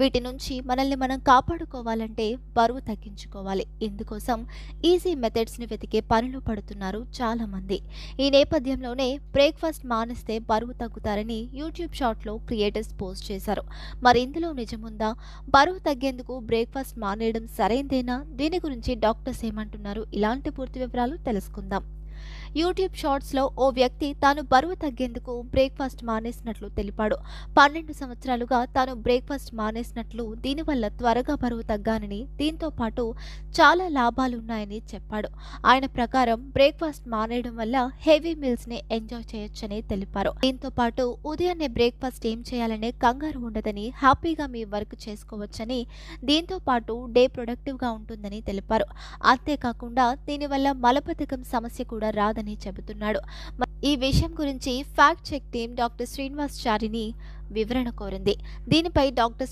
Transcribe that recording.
వీటి నుంచి మనల్ని మనం కాపాడుకోవాలంటే బరువు తగ్గించుకోవాలి. ఇందుకోసం ఈజీ మెథడ్స్ని వెతికే పనిలో పడుతున్నారు చాలామంది. ఈ నేపథ్యంలోనే బ్రేక్ఫాస్ట్ మానేస్తే బరువు తగ్గుతారని యూట్యూబ్ షార్ట్లో క్రియేటర్స్ పోస్ట్ చేశారు. మరి ఇందులో నిజముందా? బరువు తగ్గేందుకు బ్రేక్ఫాస్ట్ మానేయడం సరైందేనా? దీని గురించి డాక్టర్స్ ఏమంటున్నారు? ఇలాంటి పూర్తి వివరాలు తెలుసుకుందాం. యూట్యూబ్ షార్ట్స్లో ఓ వ్యక్తి తాను బరువు తగ్గేందుకు బ్రేక్ఫాస్ట్ మానేసినట్లు తెలిపాడు. 12 సంవత్సరాలుగా తాను బ్రేక్ఫాస్ట్ మానేసినట్లు, దీనివల్ల త్వరగా బరువు తగ్గానని, దీంతో పాటు చాలా లాభాలున్నాయని చెప్పాడు. ఆయన ప్రకారం బ్రేక్ఫాస్ట్ మానేయడం వల్ల హెవీ మీల్స్ని ఎంజాయ్ చేయొచ్చని తెలిపారు. దీంతో పాటు ఉదయాన్నే బ్రేక్ఫాస్ట్ ఏం చేయాలనే కంగారు ఉండదని, హ్యాపీగా మీ వర్క్ చేసుకోవచ్చని, దీంతో పాటు డే ప్రొడక్టివ్గా ఉంటుందని తెలిపారు. అంతేకాకుండా దీనివల్ల మలబద్ధకం సమస్య కూడా రాదని చెబుతున్నాడు. ఈ విషయం గురించి fact check team doctor Srinivas చారిని వివరణ కోరింది. దీనిపై డాక్టర్